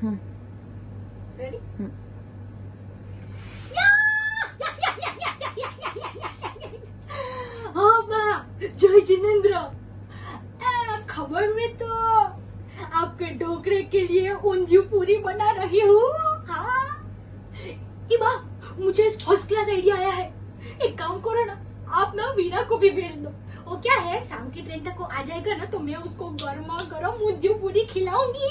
Ready? हाँ बा, जय जिनेंद्र। खबर में तो आपके ढोकरे के लिए ऊंधियू पूरी बना रही हूँ। हाँ इबा, मुझे फर्स्ट क्लास आइडिया आया है। एक काम करो ना, आप ना वीरा को भी भेज दो। वो क्या है, शाम की ट्रेन तक वो आ जाएगा ना, तो मैं उसको गर्मा गर्म ऊंधियू पूरी खिलाऊंगी।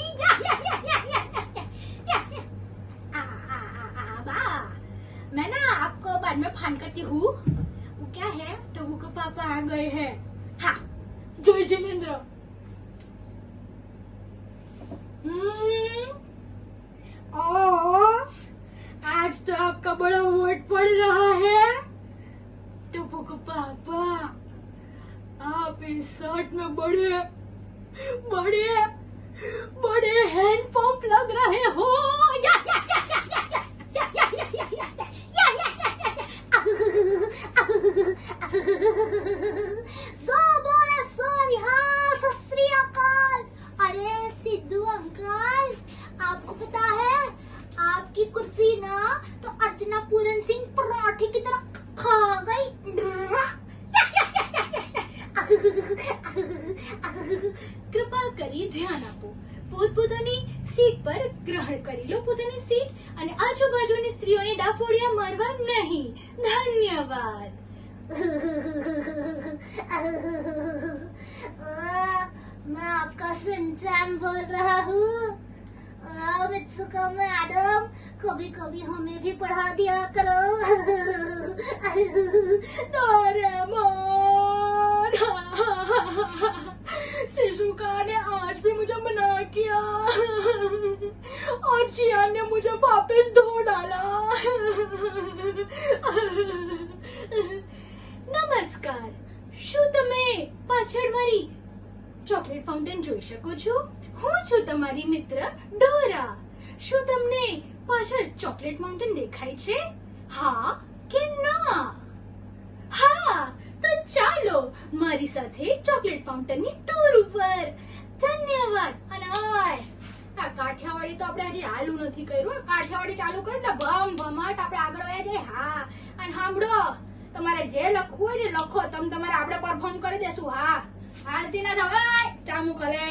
मैं ना आपको बाद में फोन करती हूँ। वो क्या है, टबू के पापा आ गए हैं। हाँ, जय जिनेंद्र। आज तो आपका बड़ा वोट पड़ रहा है। टबू के पापा, आप इस शर्ट में बड़े बड़े बड़े हैंड पंप लग रहे हो। अरे सिद्धू अंकल, आपको पता है आपकी कुर्सी ना तो अर्चना पूरन सिंह पराठे की तरह खा गई। કૃપા કરી ધ્યાન આપો, પોતપોતાની સીટ પર ગ્રહણ કરી લો પોતાની સીટ, અને આજુબાજુની સ્ત્રીઓને ડાફોડિયા મારવા નહીં। ધન્યવાદ। मैं आपका सिंचैन बोल रहा हूँ। मित्सुका मैडम, कभी कभी हमें भी पढ़ा दिया करो। डोरेमोन। शिजुका ने आज भी मुझे मना किया और चियान ने मुझे वापस धो डाला। नमस्कार, શું તમે પાછળ મારી ચોકલેટ ફાઉન્ટેન જોઈ શકો છો? હું છું તમારી મિત્ર ડોરા। શું તમને પાછળ ચોકલેટ માઉન્ટેન દેખાય છે? હા કે ના? હા, તો ચાલો મારી સાથે ચોકલેટ ફાઉન્ટેનની ટૂર ઉપર। ધન્યવાદ। અને આય, આ કાઠિયાવાડી તો આપણે આજે હાલું નથી કર્યું। કાઠિયાવાડી ચાલુ કરે એટલે ભમ ભમાટ આપણે આગળ વયા જાય। હા, અને સાંભળો, તમારે જે લખવું હોય ને લખો, તમે તમારે આપણે પરફોર્મ કરી દેશું। હા, હાલતી ના થવાય, ચામુ કરે।